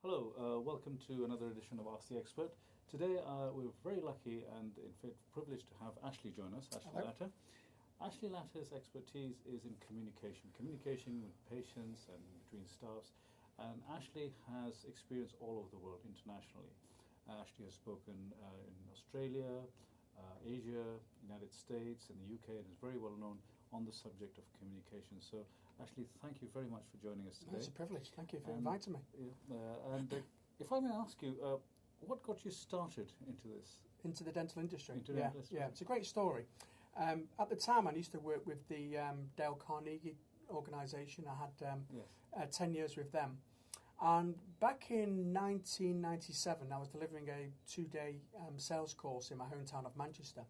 Hello, welcome to another edition of Ask the Expert. Today we're very lucky and in fact privileged to have Ashley join us, Ashley Latter. Ashley Latter's expertise is in communication with patients and between staffs, and Ashley has experience all over the world internationally. Ashley has spoken in Australia, Asia, United States, and the UK, and is very well known on the subject of communication. So, Ashley, thank you very much for joining us today. It's a privilege. Thank you for inviting me. And if I may ask you, what got you started into this? Into the dental industry. Yeah, it's a great story. At the time, I used to work with the Dale Carnegie organisation. I had 10 years with them. And back in 1997, I was delivering a 2-day sales course in my hometown of Manchester.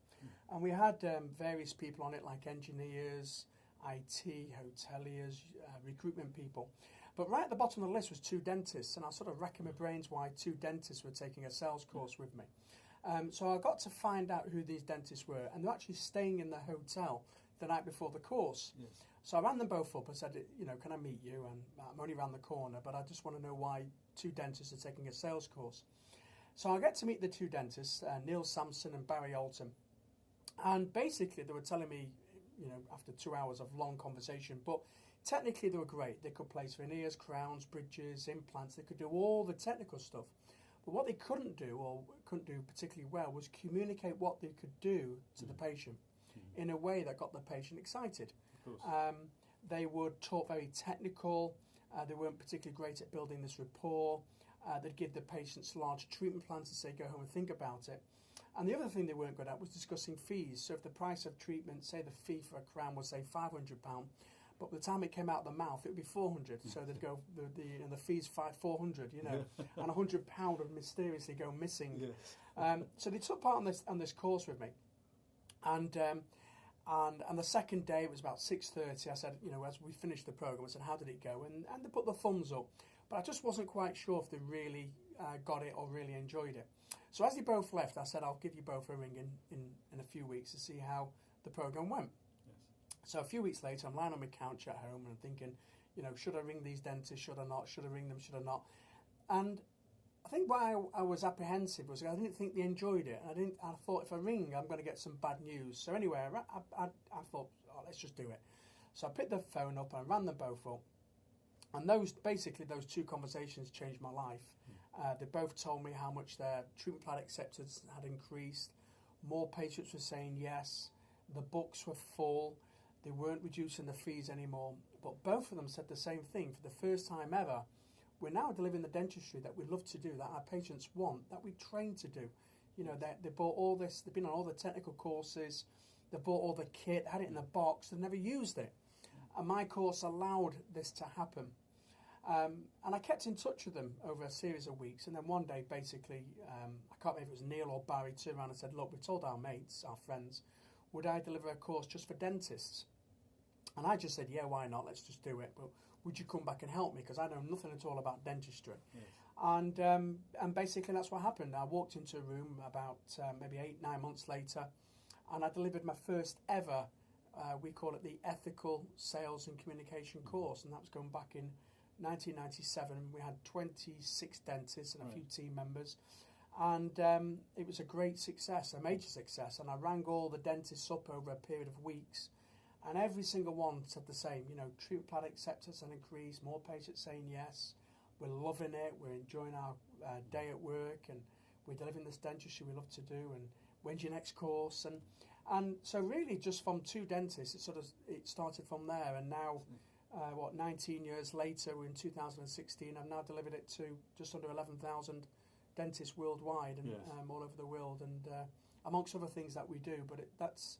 And we had various people on it, like engineers, IT, hoteliers, recruitment people. But right at the bottom of the list was 2 dentists, and I was sort of racking my brains why 2 dentists were taking a sales course with me. So I got to find out who these dentists were, and they're actually staying in the hotel the night before the course. Yes. So I ran them both up and said, can I meet you? And I'm only around the corner, but I just want to know why 2 dentists are taking a sales course. So I get to meet the 2 dentists, Neil Sampson and Barry Alton. And basically they were telling me, after 2 hours of long conversation, but technically they were great. They could place veneers, crowns, bridges, implants. They could do all the technical stuff. But what they couldn't do, or couldn't do particularly well, was communicate what they could do to the patient in a way that got the patient excited. They would talk very technical. They weren't particularly great at building this rapport. They'd give the patients large treatment plans and say, go home and think about it. And the other thing they weren't good at was discussing fees. So if the price of treatment, say the fee for a crown was, say, £500, but by the time it came out of the mouth, it would be 400. So they'd go, the fee's 400, and £100 would mysteriously go missing. Yes. So they took part on this course with me. And the second day, it was about 6:30. I said, as we finished the program, I said, how did it go? And they put the thumbs up. But I just wasn't quite sure if they really got it or really enjoyed it. So as they both left, I said, I'll give you both a ring in a few weeks to see how the program went. Yes. So a few weeks later, I'm lying on my couch at home and I'm thinking, should I ring these dentists? Should I not? Should I ring them? Should I not? And I think why I was apprehensive was I didn't think they enjoyed it. I thought if I ring, I'm going to get some bad news. So anyway, I thought, let's just do it. So I picked the phone up and I ran them both up. And those 2 conversations changed my life. They both told me how much their treatment plan acceptance had increased. More patients were saying yes. The books were full. They weren't reducing the fees anymore. But both of them said the same thing. For the first time ever, we're now delivering the dentistry that we love to do, that our patients want, that we train to do. They bought all this. They've been on all the technical courses. They bought all the kit, had it in a box. They've never used it. And my course allowed this to happen. And I kept in touch with them over a series of weeks. And then one day, basically, I can't remember if it was Neil or Barry, turned around and said, look, we told our mates, our friends, would I deliver a course just for dentists? And I just said, yeah, why not? Let's just do it. But would you come back and help me? Because I know nothing at all about dentistry. Yes. And basically that's what happened. I walked into a room about maybe 8-9 months later, and I delivered my first ever, we call it the Ethical Sales and Communication course, and that was going back in 1997. We had 26 dentists and a few team members, and it was a great success, a major success. And I rang all the dentists up over a period of weeks, and every single one said the same. Treatment plan acceptance had increased, more patients saying yes, we're loving it, we're enjoying our day at work, and we're delivering this dentistry we love to do, and when's your next course? And so really just from 2 dentists, it started from there, and now 19 years later, we're in 2016, I've now delivered it to just under 11,000 dentists worldwide and all over the world, and amongst other things that we do, but that's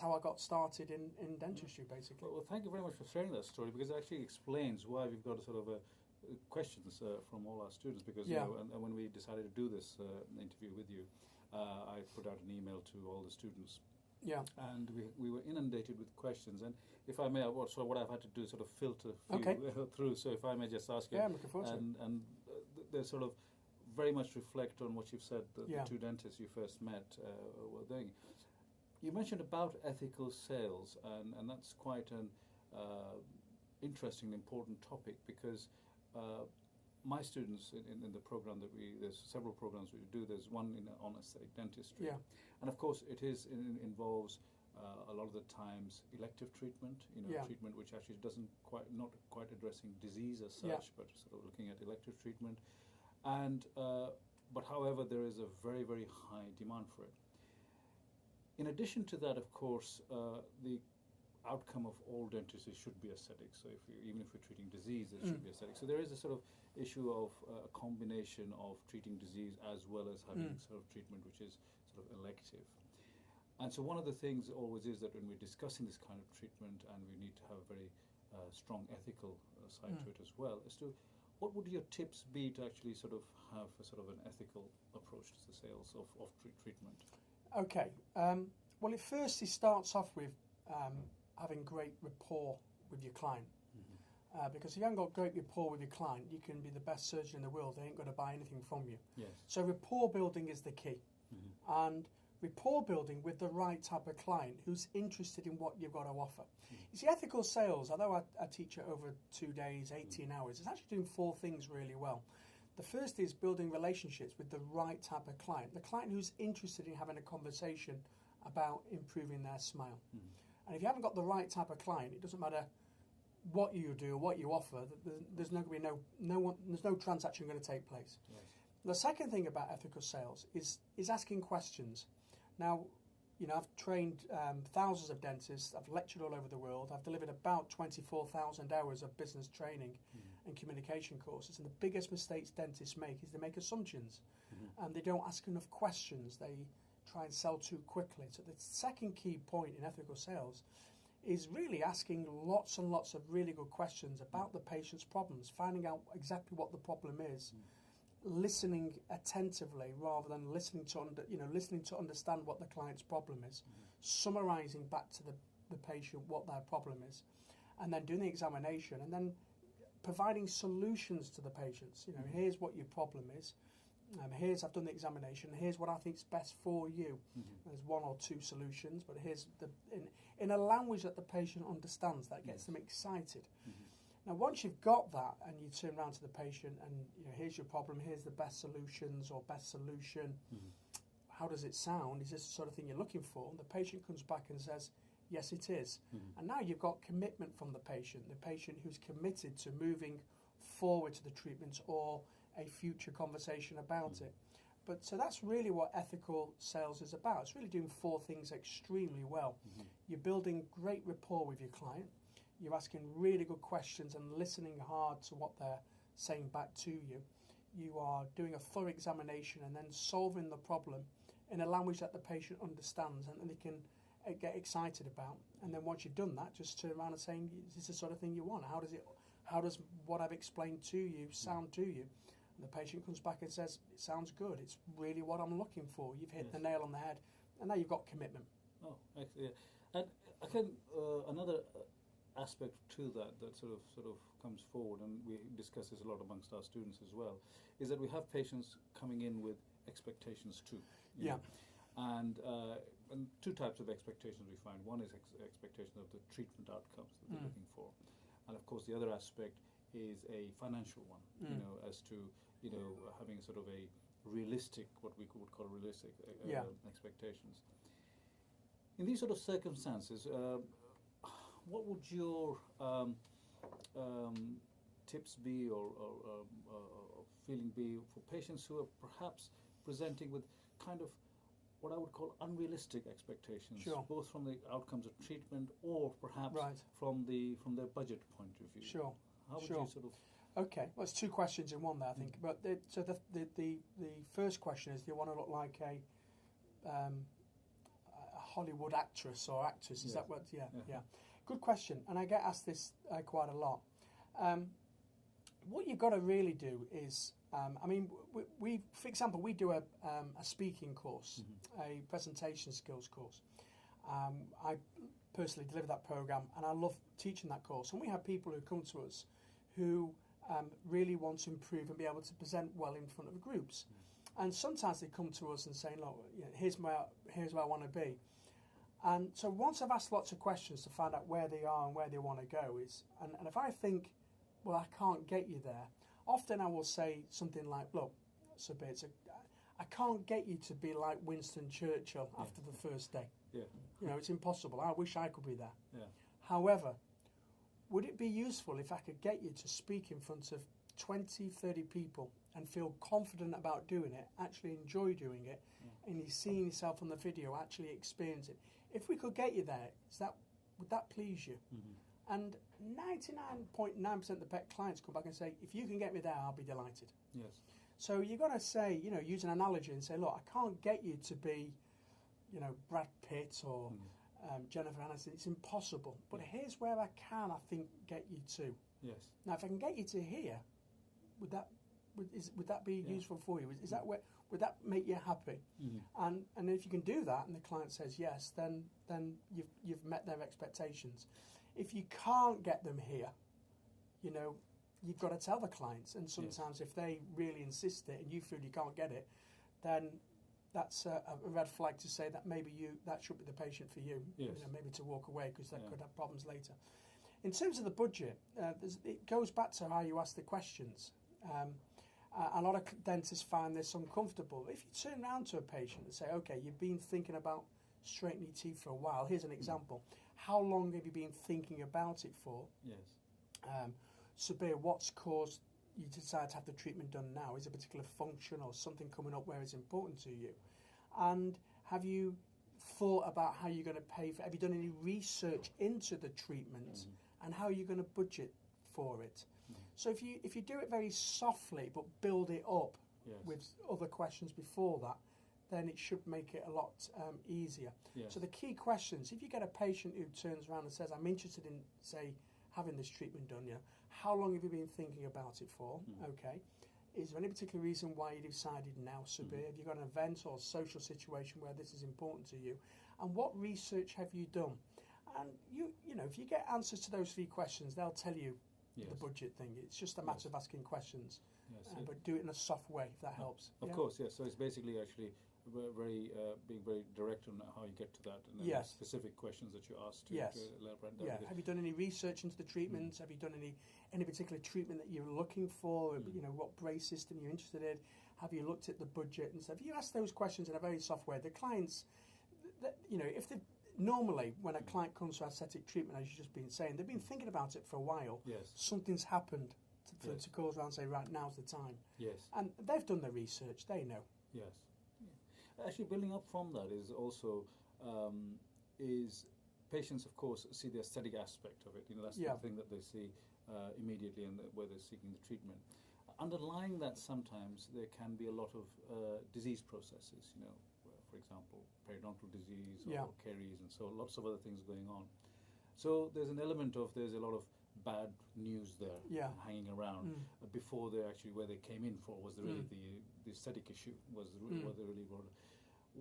how I got started in dentistry, basically. Well, thank you very much for sharing that story, because it actually explains why we've got questions from all our students, because and when we decided to do this interview with you, I put out an email to all the students. Yeah. And we were inundated with questions, and if I may, what I've had to do is filter through. So if I may just ask you, I'm looking forward to it. And they very much reflect on what you've said. The 2 dentists you first met were doing. You mentioned about ethical sales, and that's quite an interesting, important topic, because my students in the program there's several programs we do. There's one on aesthetic dentistry, Yeah. and of course it involves a lot of the times elective treatment, Yeah. treatment which actually not quite addressing disease as such, Yeah. but sort of looking at elective treatment, and but however there is a very, very high demand for it. In addition to that, of course, the outcome of all dentistry should be aesthetic. So even if we're treating disease, it should be aesthetic. So there is a sort of issue of a combination of treating disease as well as having sort of treatment which is sort of elective. And so one of the things always is that when we're discussing this kind of treatment, and we need to have a very strong ethical side to it as well, as to what would your tips be to actually sort of have a sort of an ethical approach to the sales of treatment? Okay. Well, it starts off with having great rapport with your client. Because if you haven't got great rapport with your client, you can be the best surgeon in the world. They ain't going to buy anything from you. Yes. So rapport building is the key. And rapport building with the right type of client who's interested in what you've got to offer. You see, ethical sales, although I teach it over 2 days, 18 hours, it's actually doing 4 things really well. The first is building relationships with the right type of client, the client who's interested in having a conversation about improving their smile. And if you haven't got the right type of client, it doesn't matter what you do or what you offer, there's no transaction going to take place. Yes. The second thing about ethical sales is asking questions. Now, I've trained thousands of dentists, I've lectured all over the world, I've delivered about 24,000 hours of business training and communication courses, and the biggest mistakes dentists make is they make assumptions, and they don't ask enough questions, they try and sell too quickly. So the second key point in ethical sales is really asking lots and lots of really good questions about the patient's problems, finding out exactly what the problem is, listening attentively rather than listening to understand what the client's problem is, summarising back to the patient what their problem is, and then doing the examination, and then providing solutions to the patients. Here's what your problem is. I've done the examination. Here's what I think is best for you. There's 1 or 2 solutions, but here's in a language that the patient understands, that gets them excited. Now, once you've got that, and you turn around to the patient and here's your problem, here's the best solutions or best solution. How does it sound? Is this the sort of thing you're looking for? And the patient comes back and says, yes, it is. And now you've got commitment from the patient who's committed to moving forward to the treatment or a future conversation about it. But so that's really what ethical sales is about. It's really doing 4 things extremely well. You're building great rapport with your client. You're asking really good questions and listening hard to what they're saying back to you. You are doing a thorough examination and then solving the problem in a language that the patient understands and they can get excited about. And then once you've done that, just turn around and saying, is this the sort of thing you want? How does what I've explained to you sound to you? And the patient comes back and says, it sounds good. It's really what I'm looking for. You've hit the nail on the head. And now you've got commitment. Oh, excellent. And again, another aspect to that sort of comes forward, and we discuss this a lot amongst our students as well, is that we have patients coming in with expectations too. You know? And 2 types of expectations we find. One is expectation of the treatment outcomes that they're looking for, and of course the other aspect is a financial one. As to having sort of a realistic, what we would call realistic expectations. In these sort of circumstances, what would your tips be or feeling be for patients who are perhaps presenting with kind of what I would call unrealistic expectations, both from the outcomes of treatment or perhaps from their budget point of view? Sure. How would you sort of... Okay, well, it's 2 questions in one there, I think. But the first question is, do you want to look like a Hollywood actress or actress? Is that what? Yeah. Good question, and I get asked this quite a lot. What you've got to really do is, we for example, we do a speaking course, a presentation skills course. I personally deliver that program, and I love teaching that course. And we have people who come to us who really want to improve and be able to present well in front of groups. And sometimes they come to us and say, look, here's where I want to be. And so once I've asked lots of questions to find out where they are and where they want to go, and if I think, well, I can't get you there, often I will say something like, look, Subir, I can't get you to be like Winston Churchill after the first day. Yeah. You know, it's impossible. I wish I could be there. Yeah. However, would it be useful if I could get you to speak in front of 20, 30 people and feel confident about doing it, actually enjoy doing it, and you're seeing yourself on the video, actually experience it? If we could get you there, would that please you? Mm-hmm. And 99.9% of the pet clients come back and say, if you can get me there, I'll be delighted. Yes. So you've got to say, you know, use an analogy and say, look, I can't get you to be, you know, Brad Pitt or Jennifer Aniston. It's impossible. But here's where I can, I think, get you to. Yes. Now, if I can get you to here, would that be useful for you? Is that where, would that make you happy? Mm-hmm. And if you can do that, and the client says yes, then you've met their expectations. If you can't get them here, you know, you've got to tell the clients. And sometimes if they really insist it and you feel you can't get it, then that's a red flag to say that maybe that should be the patient for you. Yes. You know, maybe to walk away because that could have problems later. In terms of the budget, it goes back to how you ask the questions. A lot of dentists find this uncomfortable. If you turn around to a patient and say, okay, you've been thinking about straightening your teeth for a while. Here's an example. How long have you been thinking about it for? Yes. Subir, what's caused you to decide to have the treatment done now? Is a particular function or something coming up where it's important to you? And have you thought about how you're going to pay for it? Have you done any research into the treatment and how you're going to budget for it? So if you do it very softly but build it up with other questions before that, then it should make it a lot easier. Yes. So the key questions, if you get a patient who turns around and says, I'm interested in, say, having this treatment done, how long have you been thinking about it for? Okay. Is there any particular reason why you decided now, Subir? Have you got an event or social situation where this is important to you? And what research have you done? And you know, if you get answers to those 3 questions, they'll tell you the budget thing. It's just a matter of asking questions, but do it in a soft way, if that helps. Of course, yes. So it's basically actually being very direct on how you get to that, and then specific questions that you ask to elaborate. Have you done any research into the treatments? Have you done any particular treatment that you're looking for? You know, what brace system you're interested in? Have you looked at the budget and stuff? You ask those questions in a very soft way. The clients, you know, if they normally when a client comes for aesthetic treatment, as you've just been saying, they've been thinking about it for a while. Yes. Something's happened for them to call around and say, right, now's the time. Yes. And they've done the research. They know. Yes. Actually, building up from that is also is patients, of course, see the aesthetic aspect of it. You know, that's the thing that they see immediately, and where they're seeking the treatment. Underlying that, sometimes there can be a lot of disease processes. You know, for example, periodontal disease or caries, and so lots of other things going on. So there's an element of there's a lot of bad news there hanging around before they actually where they came in for was really the aesthetic issue was what they really wrote.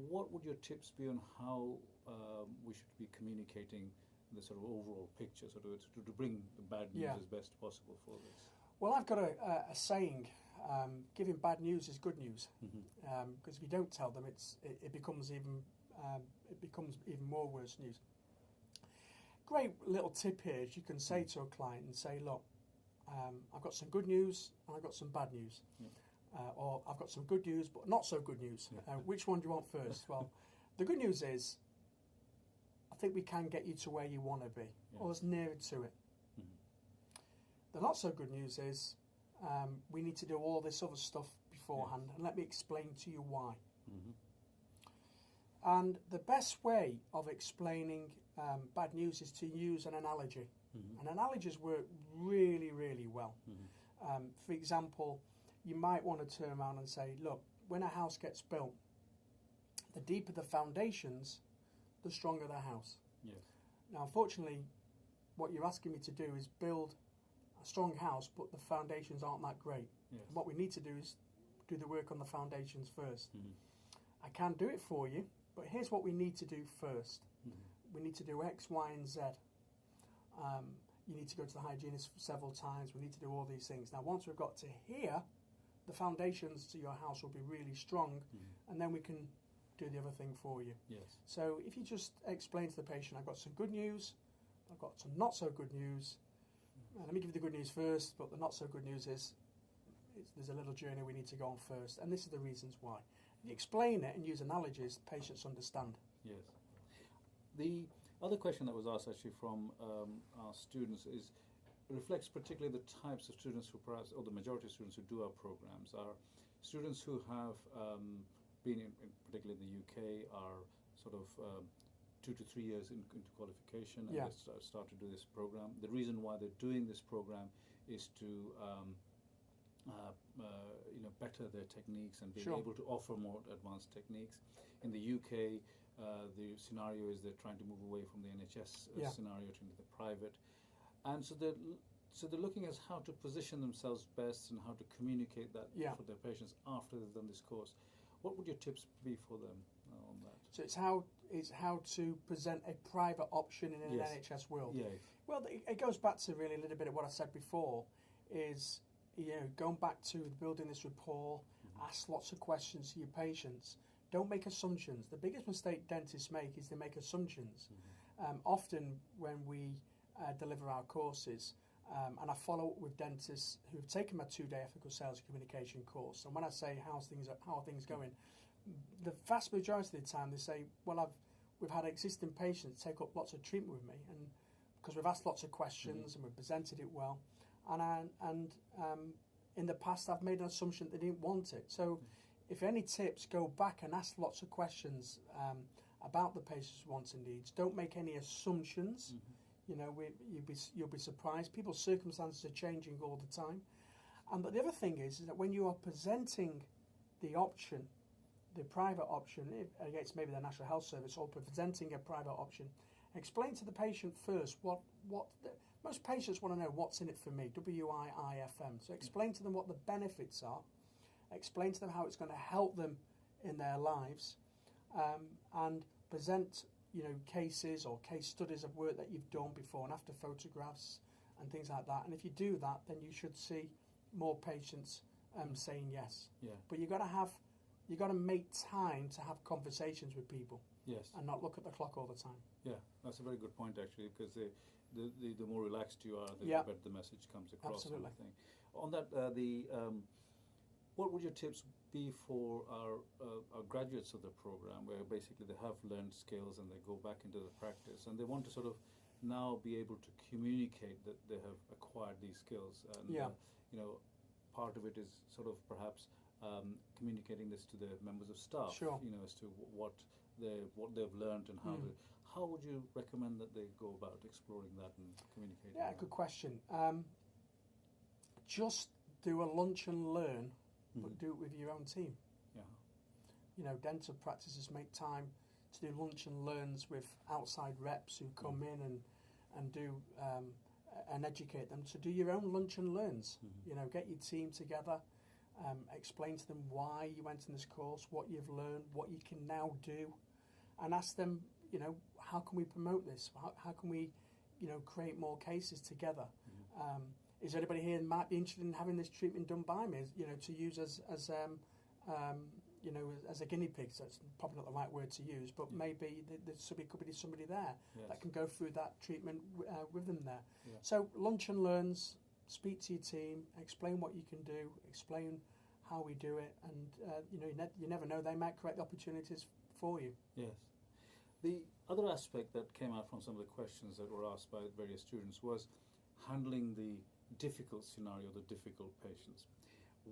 What would your tips be on how we should be communicating the sort of overall picture, so to bring the bad news as best possible for this? Well, I've got a saying: giving bad news is good news, because if you don't tell them, it becomes even more worse news. Great little tip here is you can say to a client and say, look, I've got some good news and I've got some bad news. Or I've got some good news but not so good news. Which one do you want first? Well, the good news is I think we can get you to where you want to be, or as near to it. The not so good news is we need to do all this other stuff beforehand, and let me explain to you why. And the best way of explaining bad news is to use an analogy. And analogies work really, really well. For example, you might want to turn around and say, look, when a house gets built, the deeper the foundations, the stronger the house. Yes. Now, unfortunately, what you're asking me to do is build a strong house, but the foundations aren't that great. Yes. What we need to do is do the work on the foundations first. I can do it for you, but here's what we need to do first. We need to do X, Y, and Z. You need to go to the hygienist several times. We need to do all these things. Now, once we've got to here, the foundations to your house will be really strong, and then we can do the other thing for you. Yes. So if you just explain to the patient, I've got some good news, I've got some not so good news. Let me give you the good news first, but the not so good news is there's a little journey we need to go on first, and this is the reasons why. You explain it and use analogies, patients understand. Yes. The other question that was asked actually from our students reflects particularly the types of students who perhaps, or the majority of students who do our programs, are students who have been, particularly in the UK, are sort of 2 to 3 years into qualification, and they start to do this program. The reason why they're doing this program is to better their techniques and being able to offer more advanced techniques. In the UK, the scenario is they're trying to move away from the NHS scenario to the private, and so they're looking at how to position themselves best and how to communicate that for their patients after they've done this course. What would your tips be for them on that? So it's how to present a private option in an NHS world. Yeah. Well, it goes back to really a little bit of what I said before, is going back to building this rapport, ask lots of questions to your patients. Don't make assumptions. The biggest mistake dentists make is they make assumptions. Often when we deliver our courses, and I follow up with dentists who've taken my 2-day ethical sales and communication course, and when I say how are things going, the vast majority of the time they say, well, we've had existing patients take up lots of treatment with me, and because we've asked lots of questions and we've presented it well, and in the past I've made an assumption they didn't want it. So if any tips, go back and ask lots of questions about the patient's wants and needs. Don't make any assumptions. You'll be surprised. People's circumstances are changing all the time. But the other thing is that when you are presenting the option, the private option, against maybe the National Health Service, or presenting a private option, explain to the patient first most patients want to know what's in it for me, WIIFM. So explain to them what the benefits are, explain to them how it's going to help them in their lives, and present cases or case studies of work that you've done before and after, photographs and things like that. And if you do that, then you should see more patients saying yes. Yeah. But you've got to make time to have conversations with people. Yes. And not look at the clock all the time. Yeah, that's a very good point actually, because the more relaxed you are, the better the message comes across. Absolutely. On that, what would your tips be for our graduates of the program, where basically they have learned skills and they go back into the practice and they want to sort of now be able to communicate that they have acquired these skills, and part of it is sort of perhaps communicating this to the members of staff, as to what they've learned and how would you recommend that they go about exploring that and communicating? Yeah, good question. Just do a lunch and learn, but do it with your own team. Yeah. Dental practices make time to do lunch and learns with outside reps who come in and do and educate them. So do your own lunch and learns. Get your team together, explain to them why you went in this course, what you've learned, what you can now do, and ask them, how can we promote this? How can we, create more cases together? Is there anybody here that might be interested in having this treatment done by me? To use as a guinea pig. So it's probably not the right word to use, but maybe there could be somebody there that can go through that treatment with them there. Yeah. So lunch and learns. Speak to your team. Explain what you can do. Explain how we do it, and you never know, they might create the opportunities for you. Yes. The other aspect that came out from some of the questions that were asked by various students was handling the difficult scenario, the difficult patients.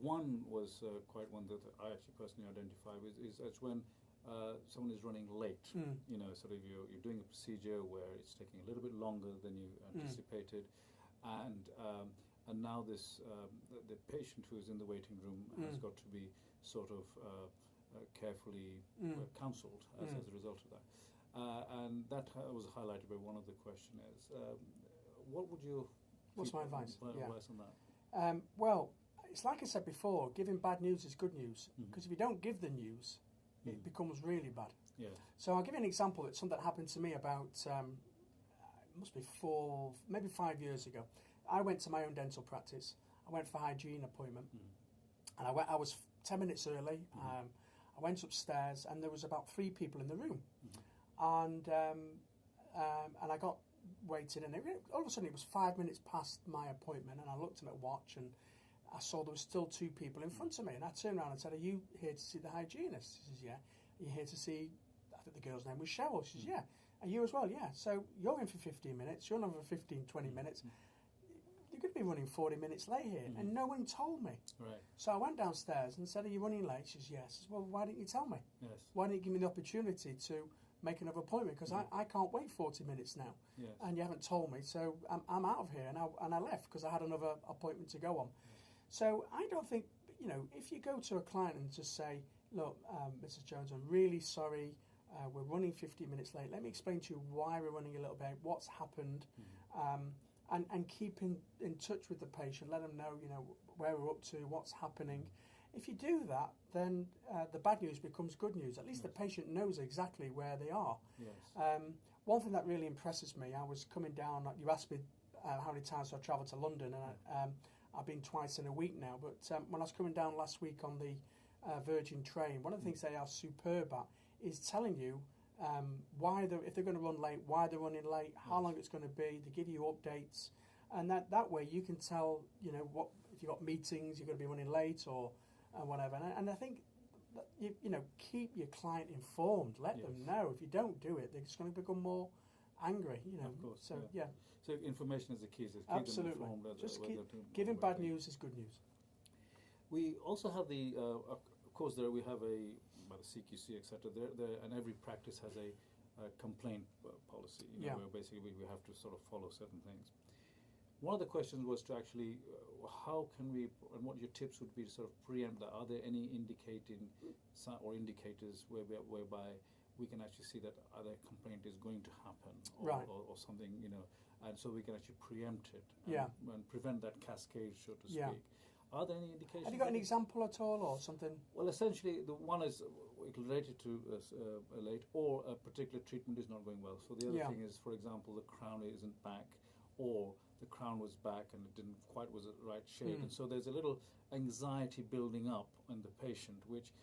One was quite one that I actually personally identify with, is when someone is running late. Sort of you're doing a procedure where it's taking a little bit longer than you anticipated, and now this the patient who is in the waiting room has got to be sort of carefully counselled as a result of that. And that was highlighted by one of the questionnaires. What would you... What's my advice? Advice on that? Well, it's like I said before, giving bad news is good news, because if you don't give the news, it becomes really bad. Yeah. So I'll give you an example. It's something that happened to me about, it must be 5 years ago. I went to my own dental practice. I went for a hygiene appointment, and I was 10 minutes early. I went upstairs, and there was about 3 people in the room, and I got waited, and all of a sudden it was 5 minutes past my appointment, and I looked at my watch, and I saw there were still 2 people in front of me, and I turned around and said, "Are you here to see the hygienist?" She says, "Yeah." "Are you here to see?" I think the girl's name was Cheryl. She says, "Yeah." "Are you as well?" "Yeah." "So you're in for 15 minutes. You're in for 15, 20 minutes. You're going to be running 40 minutes late here," and no one told me. Right. So I went downstairs and said, "Are you running late?" She says, "Yes." I says, "Well, why didn't you tell me? Yes. Why didn't you give me the opportunity to make another appointment? Because I can't wait 40 minutes now, Yes. and you haven't told me, so I'm out of here." And I left because I had another appointment to go on. So I don't think, if you go to a client and just say, "Look, Mrs. Jones, I'm really sorry, we're running 15 minutes late. Let me explain to you why we're running a little bit, what's happened," and keep in touch with the patient, let them know, where we're up to, what's happening. If you do that, then the bad news becomes good news. At least the patient knows exactly where they are. Yes. One thing that really impresses me, I was coming down, you asked me how many times I travelled to London, and I've been twice in a week now, but when I was coming down last week on the Virgin train, one of the things they are superb at is telling you why if they're going to run late, why they're running late, how long it's going to be. They give you updates, and that way you can tell, what if you've got meetings, you're going to be running late or whatever. And I think that keep your client informed. Let them know. If you don't do it, they're just going to become more angry. Of course. So yeah. So information is the key. So keep Absolutely. them informed. Just giving bad news is good news. We also have the, of course, we have by the CQC, etc. And every practice has a complaint policy. Where basically we have to sort of follow certain things. One of the questions was to actually, how can we, and what your tips would be to sort of preempt that? Are there any indicators whereby we can actually see that other complaint is going to happen, or something, and so we can actually preempt it and prevent that cascade, so to speak. Are there any indications? Have you got an example at all, or something? Well, essentially, the one is related to late, or a particular treatment is not going well. So the other thing is, for example, the crown isn't back, or the crown was back and it didn't quite was the right shade, and so there's a little anxiety building up in the patient, which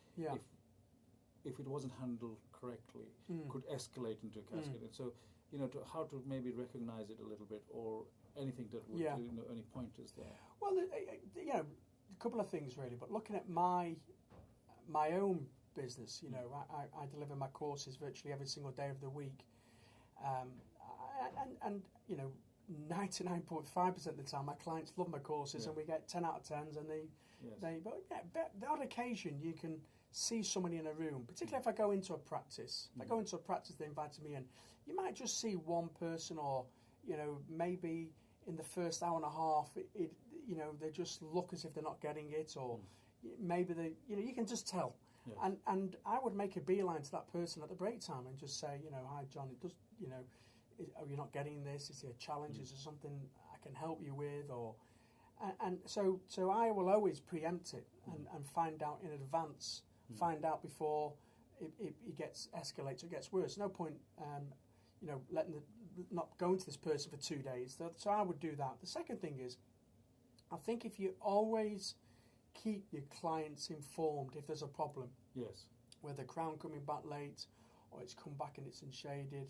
if it wasn't handled correctly, could escalate into a cascade. And so, how to maybe recognize it a little bit, or anything that would, any pointers there? Well, a couple of things really. But looking at my own business, I deliver my courses virtually every single day of the week, and 99.5% of the time, my clients love my courses, and we get 10 out of 10s, and but the odd occasion you can see somebody in a room, particularly if I go into a practice. If I go into a practice, they invited me in, you might just see one person, or maybe in the first hour and a half, they just look as if they're not getting it, or maybe they, you can just tell. Yes. And I would make a beeline to that person at the break time and just say, "Hi, John, it does, are you not getting this? Is there a challenge? Is there something I can help you with?" Or, and so I will always preempt it and find out in advance, find out before it gets escalates or gets worse. No point, not going to this person for 2 days. So I would do that. The second thing is, I think if you always keep your clients informed if there's a problem. Yes. Whether crown coming back late, or it's come back and it's unshaded,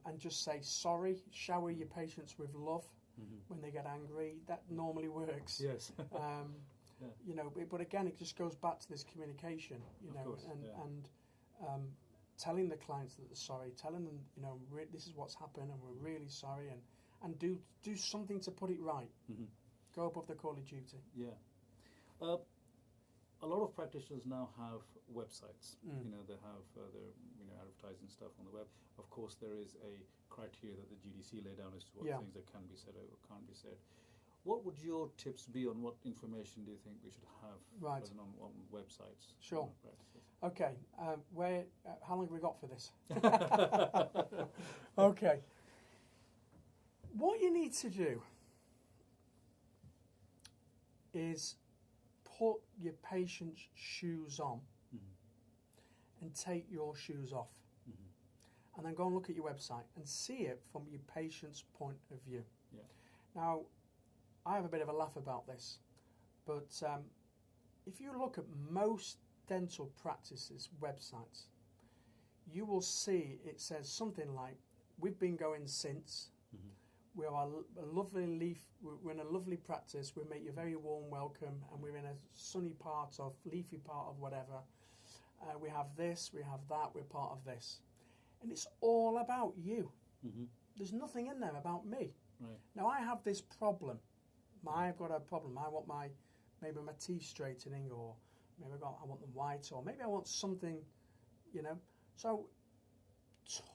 and just say sorry, shower your patients with love when they get angry. That normally works. Yes. But again, it just goes back to this communication, and telling the clients that they're sorry, telling them, this is what's happened and we're really sorry, and do something to put it right. Go above the call of duty. Yeah. A lot of practitioners now have websites. They have their advertising stuff on the web. Of course, there is a criteria that the GDC laid down as to what things that can be said or can't be said. What would your tips be on what information do you think we should have on websites? Sure. Okay. How long have we got for this? Okay. What you need to do is put your patient's shoes on and take your shoes off. And then go and look at your website and see it from your patient's point of view. Yeah. Now, I have a bit of a laugh about this, but if you look at most dental practices' websites, you will see it says something like, "We've been going since," We are a lovely we're in a lovely practice. We make you very warm welcome, and we're in a sunny leafy part of whatever. We have this, we have that, we're part of this. And it's all about you. Mm-hmm. There's nothing in there about me. Right. Now, I have this problem. I've got a problem. I want maybe my teeth straightening, or maybe I want them white, or maybe I want something, you know. So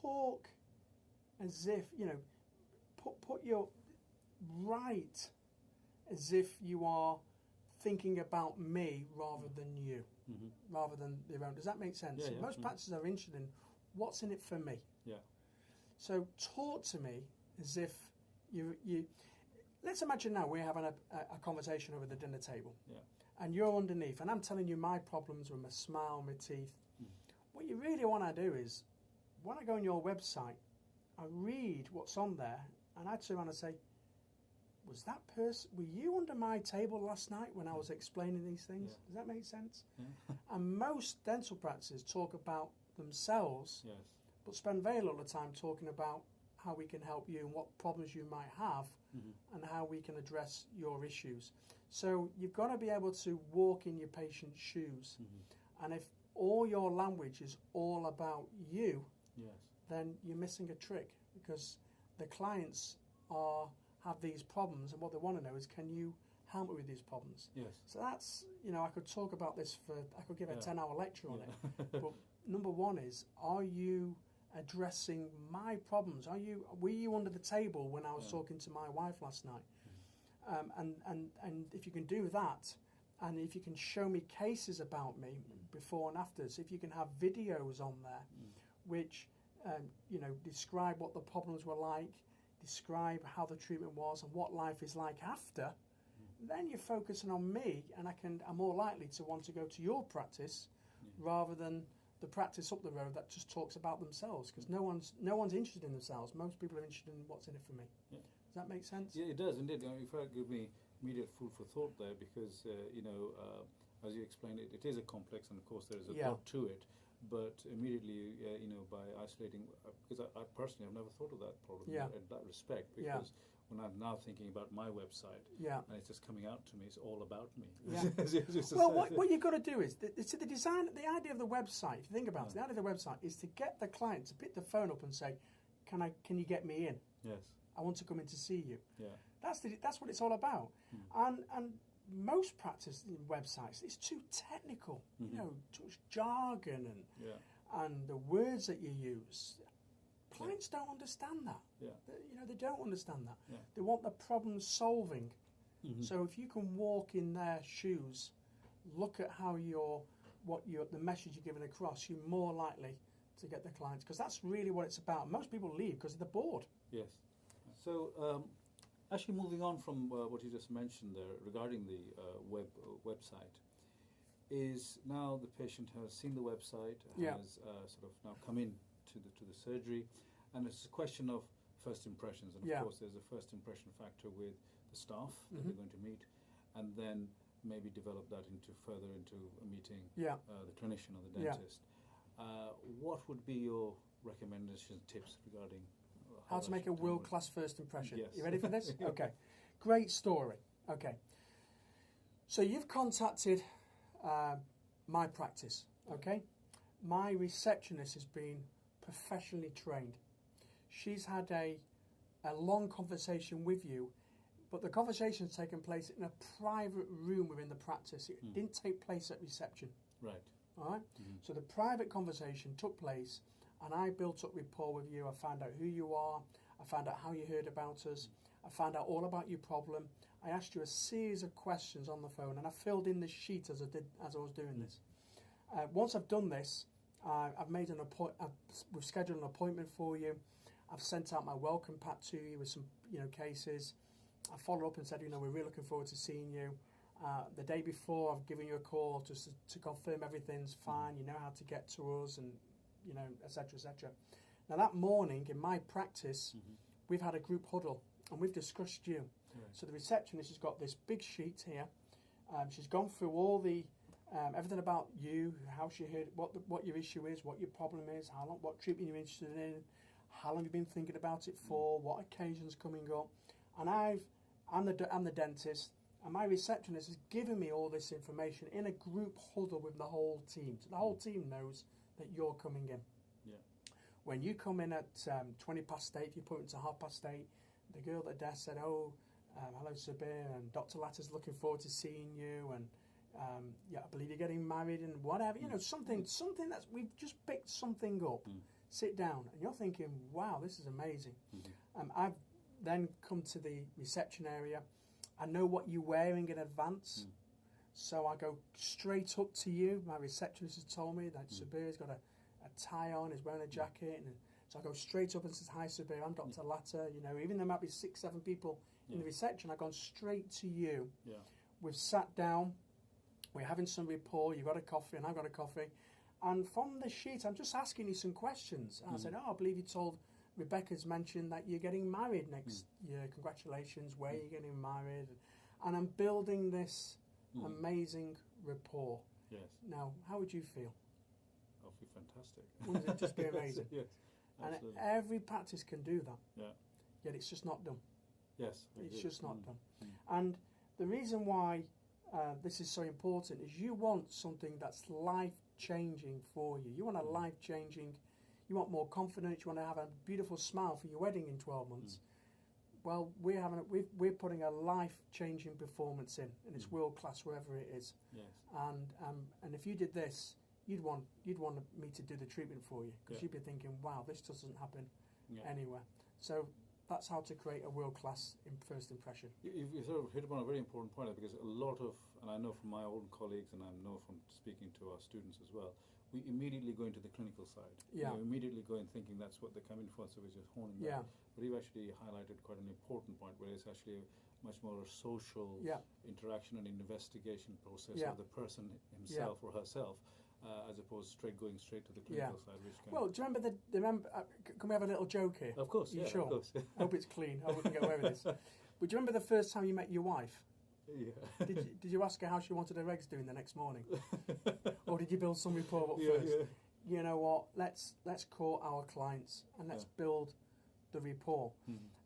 talk as if, you know, put your right as if you are thinking about me rather than you, rather than their own. Does that make sense? Yeah, yeah. Most practices are interested in what's in it for me. Yeah. So talk to me as if you. Let's imagine now we're having a conversation over the dinner table, and you're underneath, and I'm telling you my problems with my smile, my teeth. What you really want to do is, when I go on your website, I read what's on there, and I turn around and say, was that person, were you under my table last night when I was explaining these things? Yeah. Does that make sense? Yeah. And most dental practices talk about themselves, Yes. but spend very little time talking about how we can help you and what problems you might have, and how we can address your issues. So you've got to be able to walk in your patient's shoes. And if all your language is all about you, Yes. then you're missing a trick, because the clients have these problems, and what they want to know is, can you help me with these problems? Yes. So that's, you know, I could talk about this I could give a 10-hour lecture on it. But number one is, are you addressing my problems? Were you under the table when I was talking to my wife last night? And if you can do that, and if you can show me cases about me before and afters, if you can have videos on there which you know, describe what the problems were like, describe how the treatment was, and what life is like after, then you're focusing on me, and I'm more likely to want to go to your practice rather than the practice up the road that just talks about themselves, because no one's interested in themselves. Most people are interested in what's in it for me. Yeah. Does that make sense? Yeah, it does indeed. In fact, give me immediate food for thought there, because you know, as you explained, it is a complex, and of course there is a lot to it. But immediately, you know, by isolating, because I personally have never thought of that problem in that respect, because when I'm now thinking about my website, and it's just coming out to me, it's all about me. Well, what you've got to do is, the design, the idea of the website, if you think about it, the idea of the website is to get the client to pick the phone up and say, can you get me in? Yes. I want to come in to see you. Yeah. That's what it's all about. And most practice websites, it's too technical. You know, too much jargon and the words that you use. Clients don't understand that. Yeah. You know, they don't understand that. Yeah. They want the problem solving. So if you can walk in their shoes, look at how the message you're giving across, you're more likely to get the clients, because that's really what it's about. Most people leave because they're bored. Yes. So actually, moving on from what you just mentioned there regarding the website, is now the patient has seen the website, has sort of now come in to the surgery, and it's a question of first impressions. And of course, there's a first impression factor with the staff that they're going to meet, and then maybe develop that into a meeting, the clinician or the dentist. What would be your recommendations, tips regarding how to make a world-class first impression? Yes. You ready for this? Okay. Great story. Okay. So you've contacted my practice, okay? My receptionist has been professionally trained. She's had a long conversation with you, but the conversation's taken place in a private room within the practice. It didn't take place at reception. Right. All right? So the private conversation took place, and I built up rapport with you. I found out who you are. I found out how you heard about us. I found out all about your problem. I asked you a series of questions on the phone, and I filled in the sheet as I was doing this. Once I've done this, I've made we've scheduled an appointment for you. I've sent out my welcome pack to you with some, cases. I followed up and said, we're really looking forward to seeing you. The day before, I've given you a call just to confirm everything's fine. You know how to get to us, and et cetera, et cetera. Now that morning in my practice, we've had a group huddle and we've discussed you. Right. So the receptionist has got this big sheet here. She's gone through all the everything about you, how she heard, what your issue is, what your problem is, what treatment you're interested in, how long have you been thinking about it for, what occasion's coming up. And I'm the dentist, and my receptionist has given me all this information in a group huddle with the whole team. So the whole team knows that you're coming in. Yeah. When you come in at 20 past 8, if you put it to 8:30, the girl at the desk said, hello Subir, and Dr. Latter's looking forward to seeing you, and I believe you're getting married, and whatever, something that's, we've just picked something up. Sit down, and you're thinking, wow, this is amazing. I've then come to the reception area. I know what you're wearing in advance, so I go straight up to you. My receptionist has told me that Subir's got a tie on, he's wearing a jacket, and so I go straight up and says, hi Subir, I'm Dr. Latter. Even there might be 6-7 people in the reception, I've gone straight to you. Yeah. We've sat down, we're having some rapport, you've got a coffee and I've got a coffee, and from the sheet I'm just asking you some questions. And I said, I believe you told Rebecca's mentioned that you're getting married next year. Congratulations, where are you getting married? And I'm building this amazing rapport. Yes. Now, how would you feel? That would be fantastic. Wouldn't it just be amazing? Yes, and absolutely. every practice can do that. Yeah. Yet it's just not done. Yes. It's just not done. And the reason why this is so important is you want something that's life-changing for you. You want a life-changing, you want more confidence, you want to have a beautiful smile for your wedding in 12 months. Well, we're putting a life-changing performance in, and it's world-class wherever it is. Yes. And if you did this, you'd want me to do the treatment for you, because you'd be thinking, wow, this doesn't happen anywhere. So that's how to create a world-class first impression. You sort of hit upon a very important point, because a lot of, and I know from my own colleagues, and I know from speaking to our students as well, we immediately go into the clinical side. Yeah. We immediately go in thinking that's what they're coming for, so we're just honing that. But you've actually highlighted quite an important point, where it's actually much more a social interaction and investigation process of the person himself or herself, as opposed straight to the clinical side. Which Well, do you remember can we have a little joke here? Of course, Are you yeah, sure? of course. I hope it's clean. I wouldn't get away with this. But do you remember the first time you met your wife? Yeah. Did you ask her how she wanted her eggs doing the next morning? Or did you build some rapport up first? Yeah. You know what? Let's call our clients and let's build the rapport.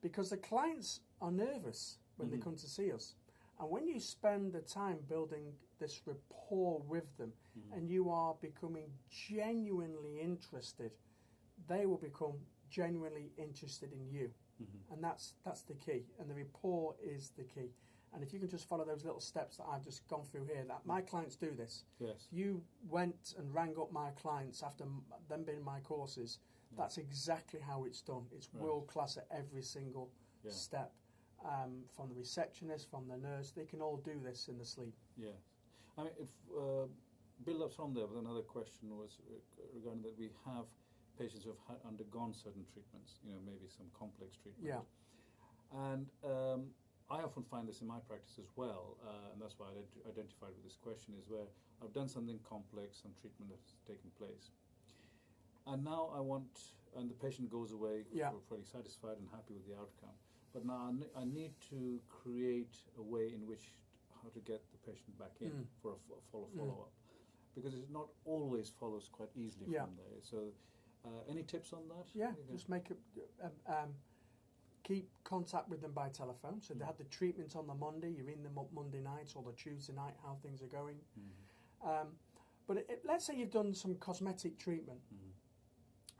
Because the clients are nervous when they come to see us. And when you spend the time building this rapport with them and you are becoming genuinely interested, they will become genuinely interested in you. And that's the key. And the rapport is the key. And if you can just follow those little steps that I've just gone through here, that my clients do this. Yes. You went and rang up my clients after them being my courses. That's exactly how it's done. It's world class at every single step. From the receptionist, from the nurse, they can all do this in the sleep. Yeah. I mean, if build up from there, but another question was regarding that we have patients who have undergone certain treatments, maybe some complex treatment. Yeah. And I often find this in my practice as well, and that's why I identified with this question, is where I've done something complex, some treatment has taken place. And now and the patient goes away pretty satisfied and happy with the outcome. But now I need to create a way in which how to get the patient back in for a follow-up, because it not always follows quite easily from there. So any tips on that? Yeah, just make it, keep contact with them by telephone. So they had the treatment on the Monday, you ring them up Monday night or the Tuesday night, how things are going. But let's say you've done some cosmetic treatment.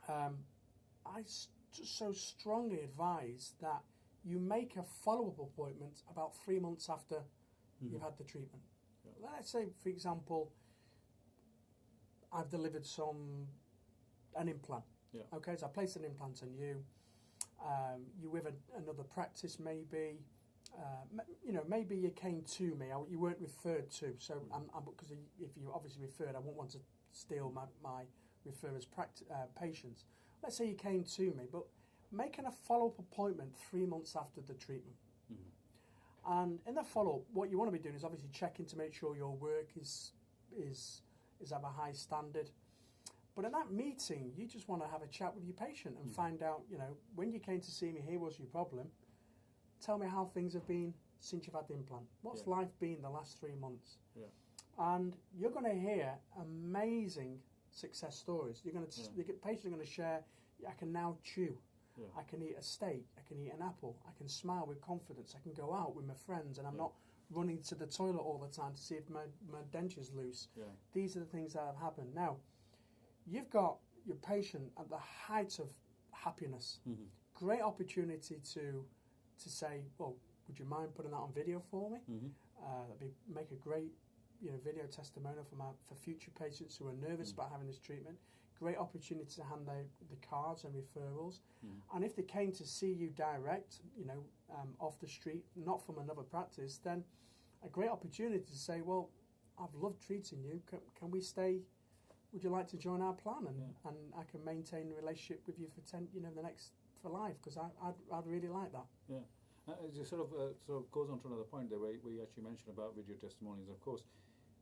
I so strongly advise that you make a follow-up appointment about 3 months after you've had the treatment. Let's say, for example, I've delivered an implant. Okay, so I placed an implant on you. You with another practice, maybe. Maybe you came to me. You weren't referred to. So, because if you obviously referred, I wouldn't want to steal my referrers' patients. Let's say you came to me, but making a follow-up appointment 3 months after the treatment. And in the follow-up, what you want to be doing is obviously checking to make sure your work is of a high standard. But in that meeting, you just want to have a chat with your patient and find out, when you came to see me, here was your problem. Tell me how things have been since you've had the implant. What's life been the last 3 months? And you're going to hear amazing success stories. The patients are going to share, I can now chew. Yeah. I can eat a steak, I can eat an apple, I can smile with confidence, I can go out with my friends, and I'm not running to the toilet all the time to see if my denture's loose. Yeah. These are the things that have happened. Now, you've got your patient at the height of happiness. Mm-hmm. Great opportunity to say, well, would you mind putting that on video for me? Mm-hmm. Make a great video testimonial for future patients who are nervous about having this treatment. Great opportunity to hand the cards and referrals. Mm-hmm. And if they came to see you direct, off the street, not from another practice, then a great opportunity to say, well, I've loved treating you. Can we stay? Would you like to join our plan? And I can maintain a relationship with you for life, because I'd really like that. Yeah. It sort of goes on to another point there, where you actually mentioned about video testimonials. Of course,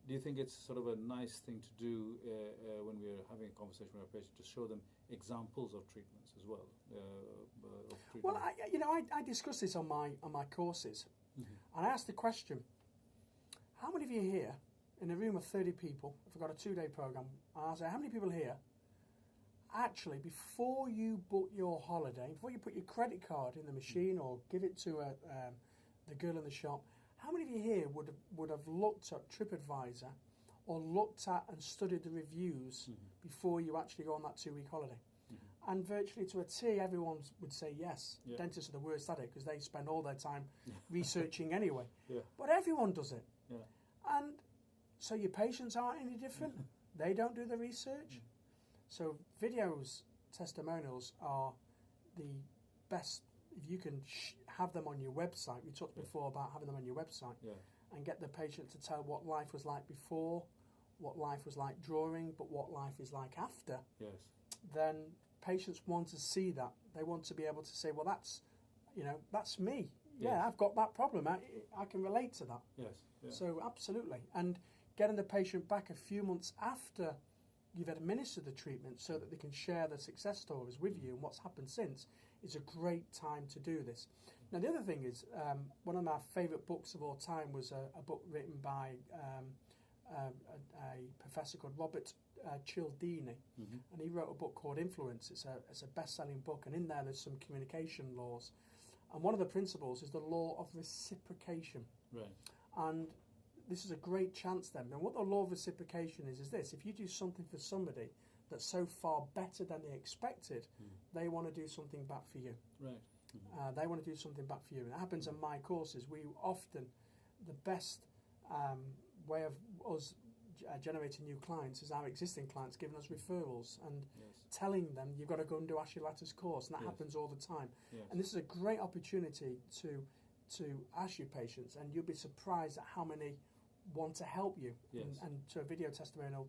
do you think it's sort of a nice thing to do when we're having a conversation with our patient, to show them examples of treatments as well? Well, I discuss this on my courses, mm-hmm. and I ask the question: how many of you here in a room of 30 people? If I've got a 2-day program, I say, how many people here actually, before you book your holiday, before you put your credit card in the machine or give it to the girl in the shop, how many of you here would have looked at TripAdvisor or looked at and studied the reviews mm-hmm. before you actually go on that 2-week holiday? Mm-hmm. And virtually to a T, everyone would say yes. Yeah. Dentists are the worst at it because they spend all their time researching anyway. Yeah. But everyone does it. Yeah. And so your patients aren't any different. They don't do the research. Mm. So videos, testimonials are the best. If you can have them on your website, we talked before about having them on your website, and get the patient to tell what life was like before, what life was like during, but what life is like after. Yes. Then patients want to see that. They want to be able to say, well, that's me. Yes. Yeah, I've got that problem. I can relate to that. Yes. Yeah. So absolutely. And getting the patient back a few months after you've administered the treatment so that they can share their success stories with you and what's happened since is a great time to do this. Now, the other thing is, one of my favourite books of all time was a book written by a professor called Robert Cialdini, mm-hmm. and he wrote a book called Influence. It's a best-selling book, and in there's some communication laws. And one of the principles is the law of reciprocation. Right. And this is a great chance then. And what the law of reciprocation is this: if you do something for somebody that's so far better than they expected, they want to do something back for you. Right. Mm-hmm. They want to do something back for you. And it happens in my courses. We often, the best way of us generating new clients is our existing clients giving us referrals and telling them, you've got to go and do Ashley Latter's course. And that happens all the time. Yes. And this is a great opportunity to ask your patients, and you'll be surprised at how many want to help you. Yes. And to a video testimonial,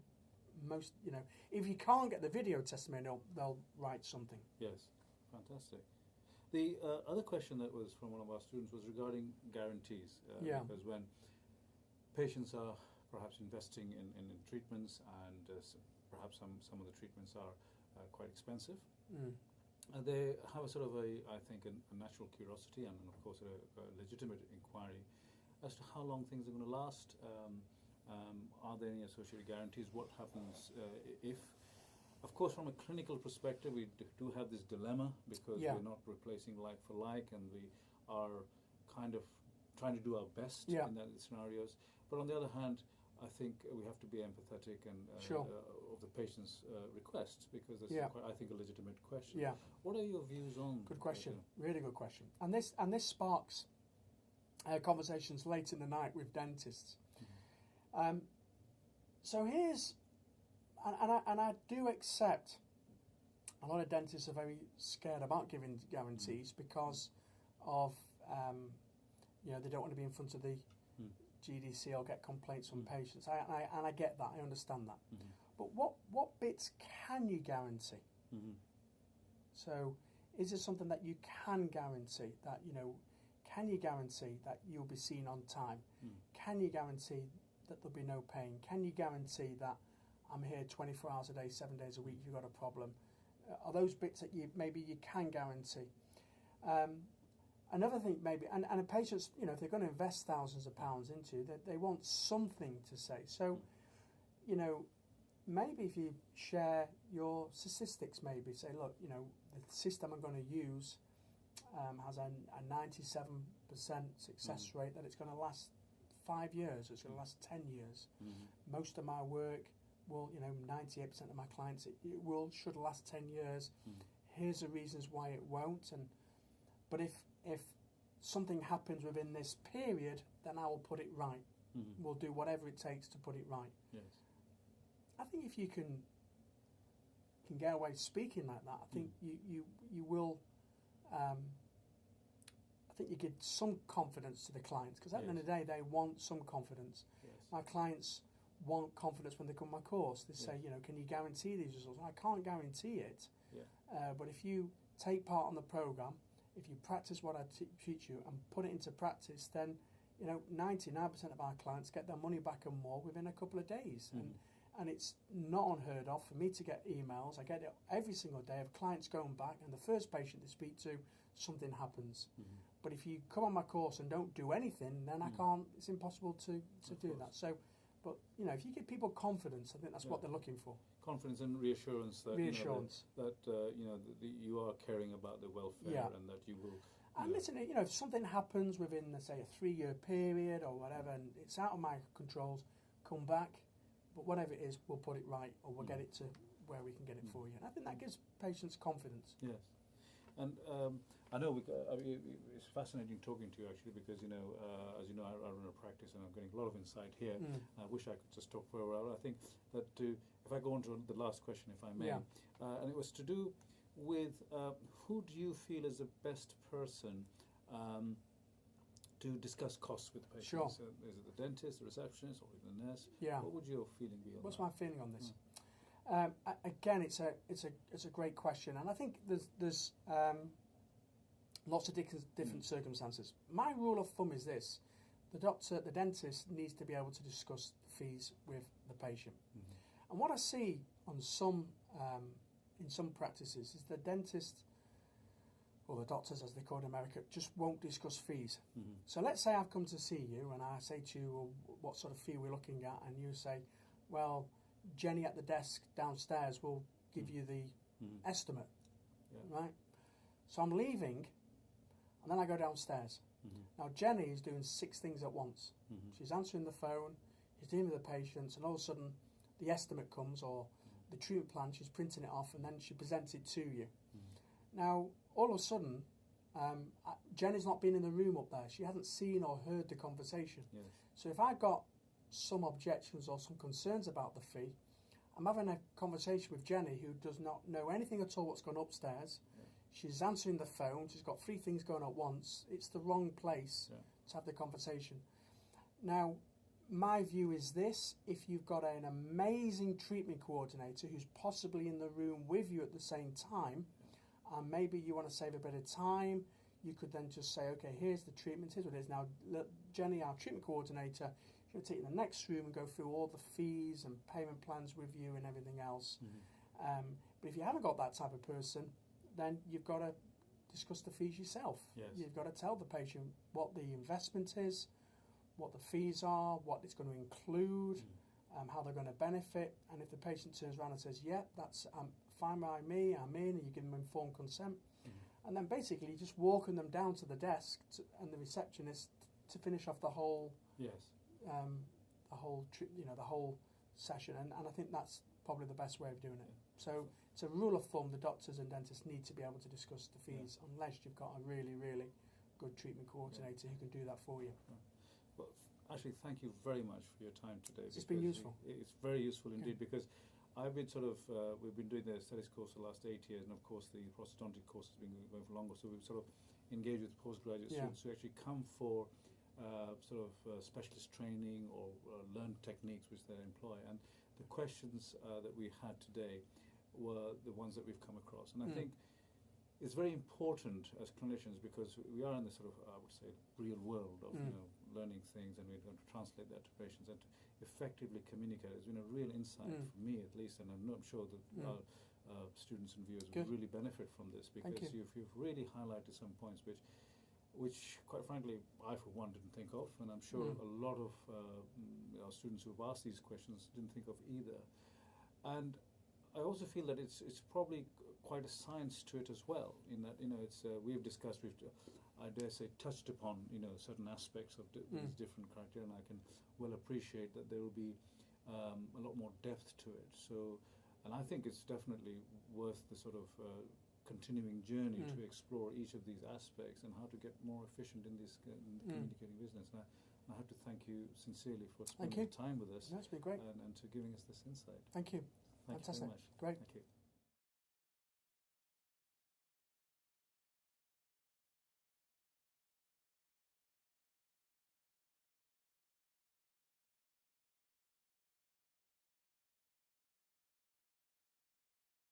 if you can't get the video testimonial, they'll write something. Yes, fantastic. The other question that was from one of our students was regarding guarantees. Because when patients are perhaps investing in treatments, and perhaps some of the treatments are quite expensive, they have a sort of I think a natural curiosity and of course a legitimate inquiry as to how long things are going to last. Are there any associated guarantees? What happens if? Of course, from a clinical perspective, we do have this dilemma because we're not replacing like for like, and we are kind of trying to do our best in that scenarios. But on the other hand, I think we have to be empathetic and of the patient's requests, because that's quite, I think, a legitimate question. Yeah. What are your views on? Good question. Really good question. And this sparks conversations late in the night with dentists. Mm-hmm. So here's, and I do accept a lot of dentists are very scared about giving guarantees because of they don't want to be in front of the GDC or get complaints from patients. And I get that. I understand that. Mm-hmm. But what bits can you guarantee? Mm-hmm. So is there something that you can guarantee that can you guarantee that you'll be seen on time? Can you guarantee that there'll be no pain? Can you guarantee that I'm here 24 hours a day, 7 days a week if you've got a problem? Are those bits that maybe you can guarantee? Another thing maybe, and patients, if they're going to invest thousands of pounds into, they want something to say. So, maybe if you share your statistics, maybe say, look, the system I'm going to use has a 97% success rate that it's going to last 5 years, it's going to last 10 years. Most of my work will, 98% of my clients, it should last 10 years. Here's the reasons why it won't. But if something happens within this period, then I will put it right. We'll do whatever it takes to put it right. Yes. I think if you can get away speaking like that, I think you will. I think you give some confidence to the clients, because at the end of the day, they want some confidence. Yes. My clients want confidence when they come to my course. They say, can you guarantee these results? I can't guarantee it, but if you take part on the program, if you practice what I teach you and put it into practice, then 99% of our clients get their money back and more within a couple of days. And it's not unheard of for me to get emails. I get it every single day of clients going back, and the first patient they speak to, something happens. But if you come on my course and don't do anything, then I can't. It's impossible to do that. So, but if you give people confidence, I think that's what they're looking for. Confidence and reassurance that that you are caring about the welfare and that you will. And listen, if something happens within, say, a 3-year period or whatever, and it's out of my controls, come back. But whatever it is, we'll put it right, or we'll get it to where we can get it for you. And I think that gives patients confidence. Yes. And I know it's fascinating talking to you, actually, because, as you know, I run a practice and I'm getting a lot of insight here. I wish I could just talk for a while. I think that if I go on to the last question, if I may, and it was to do with who do you feel is the best person to discuss costs with patients? Sure. Is it the dentist, the receptionist, or the nurse? Yeah. What would your feeling be on What's that? my feeling on this? Again, it's a great question, and I think there's lots of different circumstances. My rule of thumb is this: the dentist needs to be able to discuss the fees with the patient. And what I see on in some practices is the dentist, or the doctors as they call it in America, just won't discuss fees. So let's say I've come to see you and I say to you, well, what sort of fee we're looking at, and you say, well, Jenny at the desk downstairs will give you the estimate, right? So I'm leaving, and then I go downstairs. Now Jenny is doing 6 things at once. She's answering the phone, she's dealing with the patients, and all of a sudden the estimate comes, or the treatment plan, she's printing it off, and then she presents it to you. Now, all of a sudden, Jenny's not been in the room up there. She hasn't seen or heard the conversation. Yes. So if I've got some objections or some concerns about the fee, I'm having a conversation with Jenny, who does not know anything at all what's gone upstairs. She's answering the phone. She's got 3 things going at once. It's the wrong place to have the conversation. Now, my view is this: if you've got an amazing treatment coordinator who's possibly in the room with you at the same time, and maybe you want to save a bit of time, you could then just say, okay, here's the treatment, here's what it is. Now, Jenny, our treatment coordinator, she'll take you to the next room and go through all the fees and payment plans with you and everything else. But if you haven't got that type of person, then you've got to discuss the fees yourself. Yes. You've got to tell the patient what the investment is, what the fees are, what it's going to include, how they're going to benefit. And if the patient turns around and says, yeah, that's fine by me, I'm in, and you give them informed consent. And then basically you're just walking them down to the desk and the receptionist to finish off the whole the whole session. And I think that's probably the best way of doing it. So it's a rule of thumb: the doctors and dentists need to be able to discuss the fees, unless you've got a really, really good treatment coordinator who can do that for you. Well, actually, thank you very much for your time today. It's been useful. It's very useful indeed, because I've been we've been doing the aesthetics course for the last 8 years, and of course the prosthodontic course has been going for longer, so we've sort of engaged with postgraduate students who actually come for specialist training or learn techniques which they employ. And the questions that we had today were the ones that we've come across. And I think it's very important as clinicians, because we are in this sort of, I would say, real world of learning things, and we're going to translate that to patients and to effectively communicate. It's been a real insight for me, at least, and I'm sure that our students and viewers will really benefit from this, because you've really highlighted some points which quite frankly I for one didn't think of, and I'm sure a lot of our students who've asked these questions didn't think of either. And I also feel that it's probably quite a science to it as well. In that, it's we've discussed, I dare say, touched upon certain aspects of these different criteria, and I can well appreciate that there will be a lot more depth to it. So, and I think it's definitely worth the sort of continuing journey to explore each of these aspects and how to get more efficient in this communicating business. And I have to thank you sincerely for spending time with us. That's been great. And to giving us this insight. Thank you. Thank Fantastic. you very much. Great. Thank you.